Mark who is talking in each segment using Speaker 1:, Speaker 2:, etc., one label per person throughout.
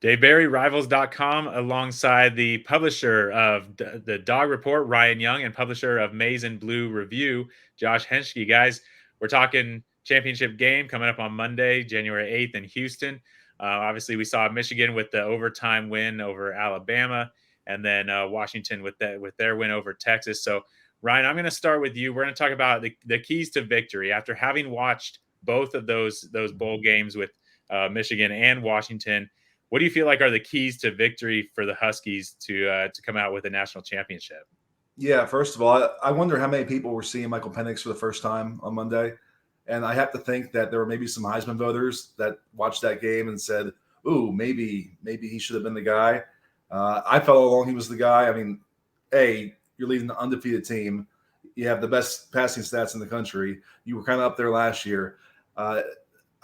Speaker 1: DayBerryRivals.com, alongside the publisher of the Dawg Report, Ryan Young, and publisher of Maize Blue Review, Josh Henschke. Guys, we're talking championship game coming up on Monday, January 8th in Houston. Obviously, we saw Michigan with the overtime win over Alabama, and then Washington with their win over Texas. So, Ryan, I'm going to start with you. We're going to talk about the keys to victory after having watched both of those bowl games with Michigan and Washington. What do you feel like are the keys to victory for the Huskies to come out with a national championship?
Speaker 2: Yeah, first of all, I wonder how many people were seeing Michael Penix for the first time on Monday. And I have to think that there were maybe some Heisman voters that watched that game and said, ooh, maybe he should have been the guy. I felt all along he was the guy. I mean, you're leading an undefeated team. You have the best passing stats in the country. You were kind of up there last year. I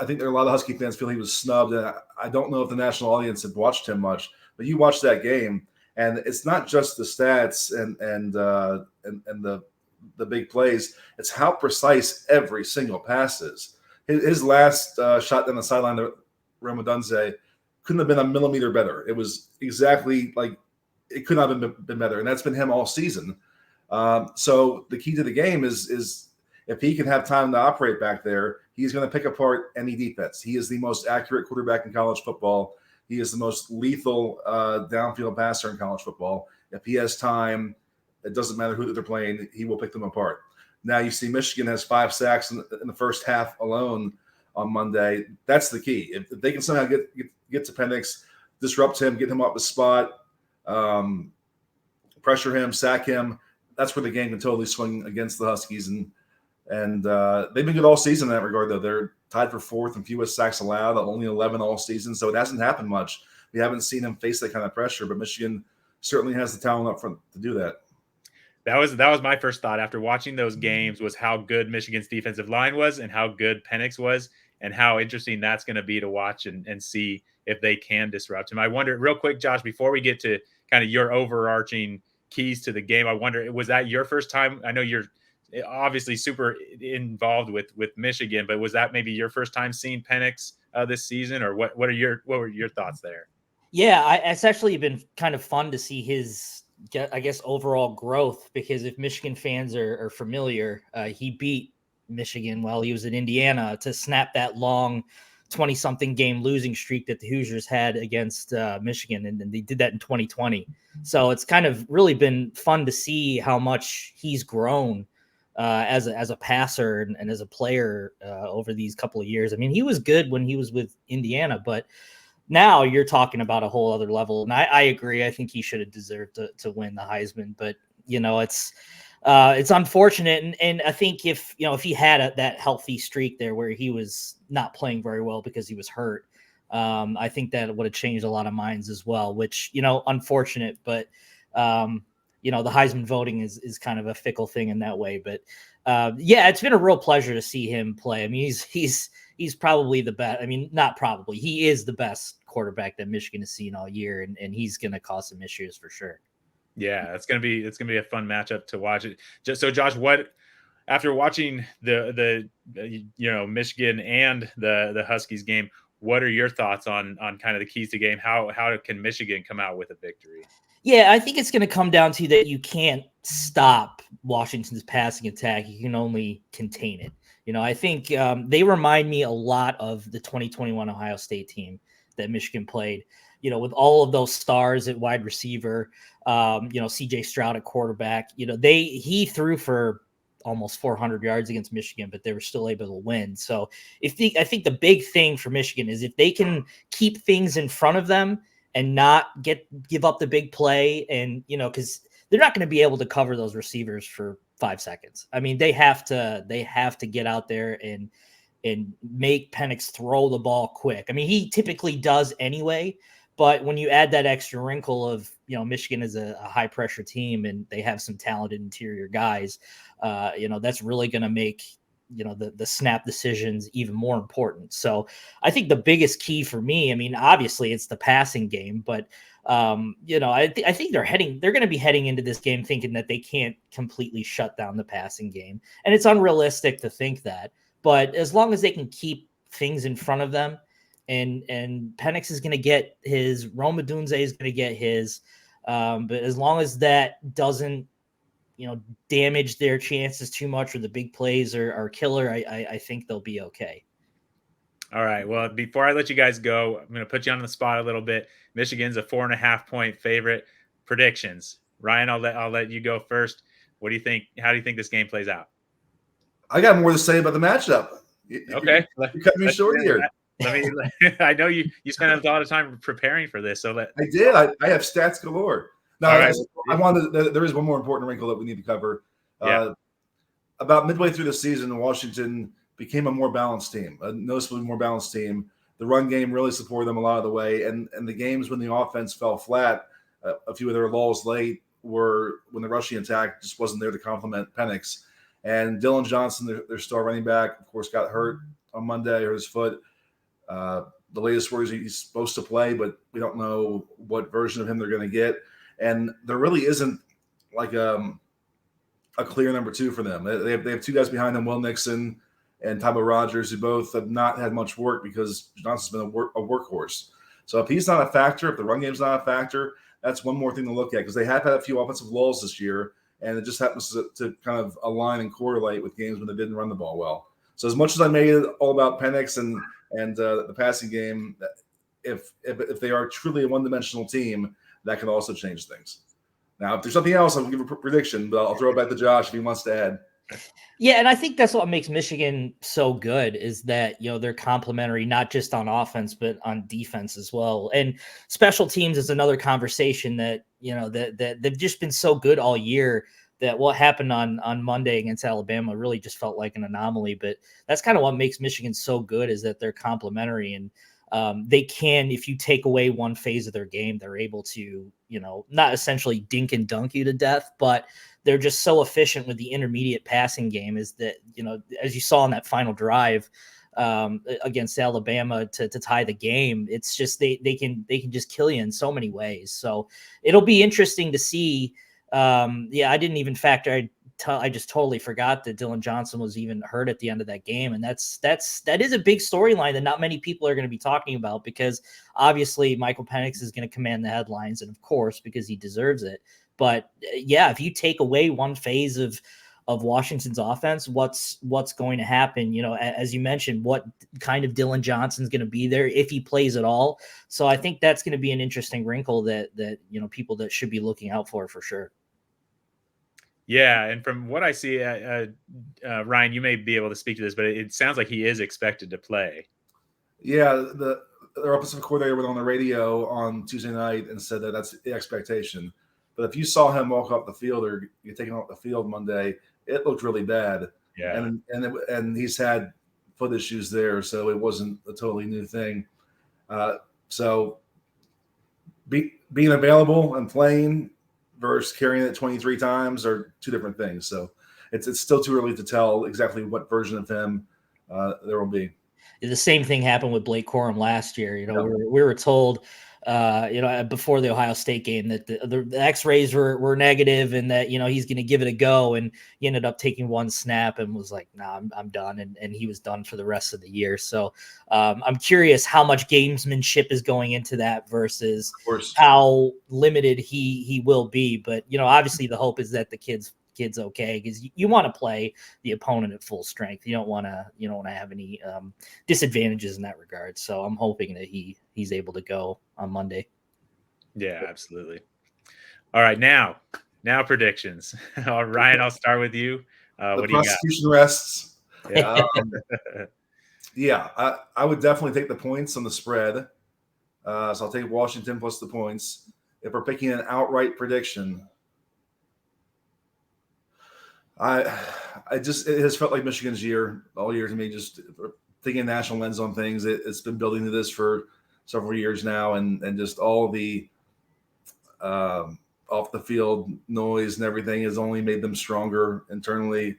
Speaker 2: think there are a lot of Husky fans feel he was snubbed. And I don't know if the national audience had watched him much, but you watched that game, and it's not just the stats and the big plays. It's how precise every single pass is. His last shot down the sideline to Ramadunze couldn't have been a millimeter better. It was exactly like it could not have been better, and that's been him all season. So the key to the game is if he can have time to operate back there, he's going to pick apart any defense. He is the most accurate quarterback in college football. He is the most lethal downfield passer in college football. If he has time, it doesn't matter who they're playing, he will pick them apart. Now you see Michigan has 5 sacks in the first half alone on Monday. That's the key. If they can somehow get to Penix, disrupt him, get him off the spot, pressure him, sack him, that's where the game can totally swing against the Huskies. And they've been good all season in that regard, though. They're tied for 4th in fewest sacks allowed, only 11 all season. So it hasn't happened much. We haven't seen him face that kind of pressure, but Michigan certainly has the talent up front to do that.
Speaker 1: That was my first thought after watching those games, was how good Michigan's defensive line was and how good Penix was, and how interesting that's going to be to watch and see if they can disrupt him. I wonder, real quick, Josh, before we get to kind of your overarching keys to the game, I wonder, was that your first time? I know you're obviously super involved with Michigan, but was that maybe your first time seeing Penix this season, or what were your thoughts there?
Speaker 3: Yeah, it's actually been kind of fun to see his, I guess, overall growth, because if Michigan fans are familiar, he beat Michigan while he was in Indiana to snap that long 20-something game losing streak that the Hoosiers had against Michigan, and they did that in 2020. So it's kind of really been fun to see how much he's grown as a passer and as a player over these couple of years. I mean, he was good when he was with Indiana, but now you're talking about a whole other level. And I agree. I think he should have deserved to win the Heisman, but it's unfortunate. And I think if he had that healthy streak there where he was not playing very well because he was hurt, I think that would have changed a lot of minds as well, which, unfortunate, but the Heisman voting is kind of a fickle thing in that way. But yeah, it's been a real pleasure to see him play. I mean, he's probably the best. I mean, not probably. He is the best quarterback that Michigan has seen all year, and he's going to cause some issues for sure.
Speaker 1: Yeah, it's gonna be a fun matchup to watch. It. So, Josh, what after watching the Michigan and the Huskies game, what are your thoughts on kind of the keys to game? How can Michigan come out with a victory?
Speaker 3: Yeah, I think it's going to come down to that you can't stop Washington's passing attack. You can only contain it. I think they remind me a lot of the 2021 Ohio State team that Michigan played, with all of those stars at wide receiver, CJ Stroud at quarterback. He threw for almost 400 yards against Michigan, but they were still able to win. So I think the big thing for Michigan is if they can keep things in front of them and not give up the big play, and because they're not going to be able to cover those receivers for 5 seconds. I mean, they have to get out there and make Penix throw the ball quick. I mean, he typically does anyway, but when you add that extra wrinkle of, Michigan is a high pressure team and they have some talented interior guys, that's really going to make, the snap decisions even more important. So I think the biggest key for me, I mean, obviously it's the passing game, but I think they're going to be heading into this game thinking that they can't completely shut down the passing game. And it's unrealistic to think that, but as long as they can keep things in front of them and Penix is going to get his. Roma Dunze is going to get his. But as long as that doesn't, damage their chances too much, or the big plays are killer, I think they'll be okay.
Speaker 1: All right. Well, before I let you guys go, I'm going to put you on the spot a little bit. Michigan's a 4.5-point favorite. Predictions. Ryan, I'll let you go first. What do you think? How do you think this game plays out?
Speaker 2: I got more to say about the matchup.
Speaker 1: Okay.
Speaker 2: You cut me short here.
Speaker 1: Let me. I know you spent a lot of time preparing for this, so
Speaker 2: I did. I have stats galore. No,
Speaker 1: right.
Speaker 2: I wanted. There is one more important wrinkle that we need to cover.
Speaker 1: Yeah.
Speaker 2: About midway through the season, Washington became a more balanced team, a noticeably more balanced team. The run game really supported them a lot of the way, and the games when the offense fell flat, a few of their lulls late were when the rushing attack just wasn't there to complement Penix. And Dylan Johnson, their star running back, of course, got hurt on Monday, hurt his foot. The latest word is he's supposed to play, but we don't know what version of him they're going to get. And there really isn't like a clear number two for them. They have two guys behind them, Will Nixon and Tybo Rogers, who both have not had much work because Johnson's been a workhorse. So if he's not a factor, if the run game's not a factor, that's one more thing to look at, because they have had a few offensive lulls this year, and it just happens to kind of align and correlate with games when they didn't run the ball well. So as much as I made it all about Penix and the passing game, if they are truly a one-dimensional team, that can also change things. Now, if there's something else, I'll give a prediction, but I'll throw it back to Josh if he wants to add.
Speaker 3: Yeah, and I think that's what makes Michigan so good, is that, they're complementary, not just on offense, but on defense as well. And special teams is another conversation that, that they've just been so good all year, that what happened on Monday against Alabama really just felt like an anomaly. But that's kind of what makes Michigan so good, is that they're complementary, and they can, if you take away one phase of their game, they're able to, not essentially dink and dunk you to death, but they're just so efficient with the intermediate passing game, is that, as you saw in that final drive against Alabama to tie the game, it's just they can just kill you in so many ways. So it'll be interesting to see. I didn't even factor. I just totally forgot that Dylan Johnson was even hurt at the end of that game. And that is a big storyline that not many people are going to be talking about, because obviously Michael Penix is going to command the headlines, and of course, because he deserves it. But if you take away one phase of Washington's offense, what's going to happen? As you mentioned, what kind of Dylan Johnson's going to be there if he plays at all. So I think that's going to be an interesting wrinkle that people that should be looking out for sure.
Speaker 1: Yeah, and from what I see, Ryan, you may be able to speak to this, but it sounds like he is expected to play.
Speaker 2: Yeah, their offensive coordinator went on the radio on Tuesday night and said that that's the expectation. But if you saw him walk off the field or get taken off the field Monday, it looked really bad.
Speaker 1: Yeah,
Speaker 2: and he's had foot issues there, so it wasn't a totally new thing. So being available and playing versus carrying it 23 times are two different things. So it's still too early to tell exactly what version of him there will be.
Speaker 3: The same thing happened with Blake Corum last year. We were told, before the Ohio State game, that the X-rays were negative, and that, he's going to give it a go. And he ended up taking one snap and was like, nah, I'm done. And he was done for the rest of the year. So I'm curious how much gamesmanship is going into that versus how limited he will be. But, obviously the hope is that the kid's okay, because you want to play the opponent at full strength. You don't want to have any disadvantages in that regard. So I'm hoping that he's able to go on Monday.
Speaker 1: Yeah, absolutely. All right, now predictions. Ryan, I'll start with you. What do you got?
Speaker 2: Prosecution rests.
Speaker 1: Yeah.
Speaker 2: I would definitely take the points on the spread. So I'll take Washington plus the points. If we're picking an outright prediction, it has felt like Michigan's year all year to me, just taking a national lens on things. It's been building to this for several years now, and just all the off the field noise and everything has only made them stronger internally.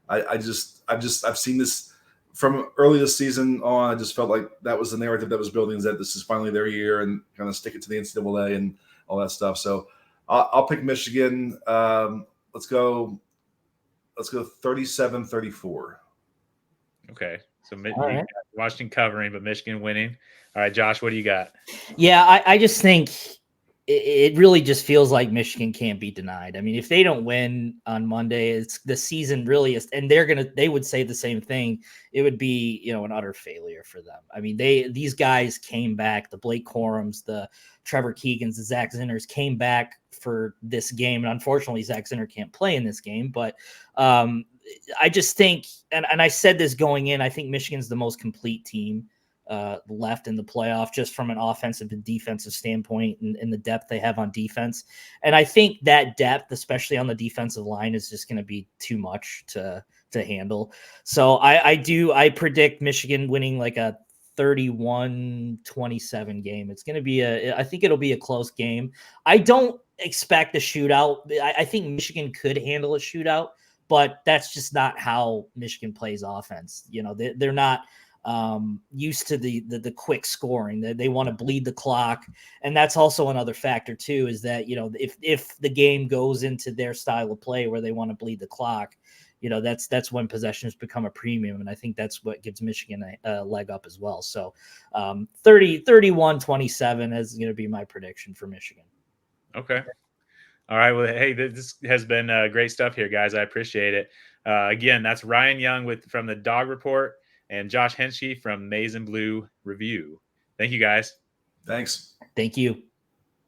Speaker 2: I've seen this from early this season on. I just felt like that was the narrative that was building, is that this is finally their year, and kind of stick it to the NCAA and all that stuff. So I'll pick Michigan. Let's go 37-34.
Speaker 1: Okay. So Washington covering, but Michigan winning. All right, Josh, what do you got?
Speaker 3: Yeah, I just think it really just feels like Michigan can't be denied. I mean, if they don't win on Monday, it's the season really is, and they would say the same thing. It would be, an utter failure for them. I mean, these guys came back, the Blake Corums, the Trevor Keegans, the Zach Zinners came back for this game. And unfortunately, Zach Zinner can't play in this game, but I just think, and I said this going in, I think Michigan's the most complete team left in the playoff, just from an offensive and defensive standpoint, and the depth they have on defense. And I think that depth, especially on the defensive line, is just going to be too much to handle. So I predict Michigan winning like a 31-27 game. It's going to be I think it'll be a close game. I don't expect a shootout. I think Michigan could handle a shootout, but that's just not how Michigan plays offense. They're not used to the quick scoring. They want to bleed the clock, and that's also another factor too. Is that if the game goes into their style of play where they want to bleed the clock, that's when possessions become a premium, and I think that's what gives Michigan a leg up as well. So 31-27 is going to be my prediction for Michigan.
Speaker 1: Okay. All right. Well, hey, this has been great stuff here, guys. I appreciate it. Again, that's Ryan Young from the Dawg Report and Josh Henschke from Maize Blue Review. Thank you, guys.
Speaker 2: Thanks.
Speaker 3: Thank you.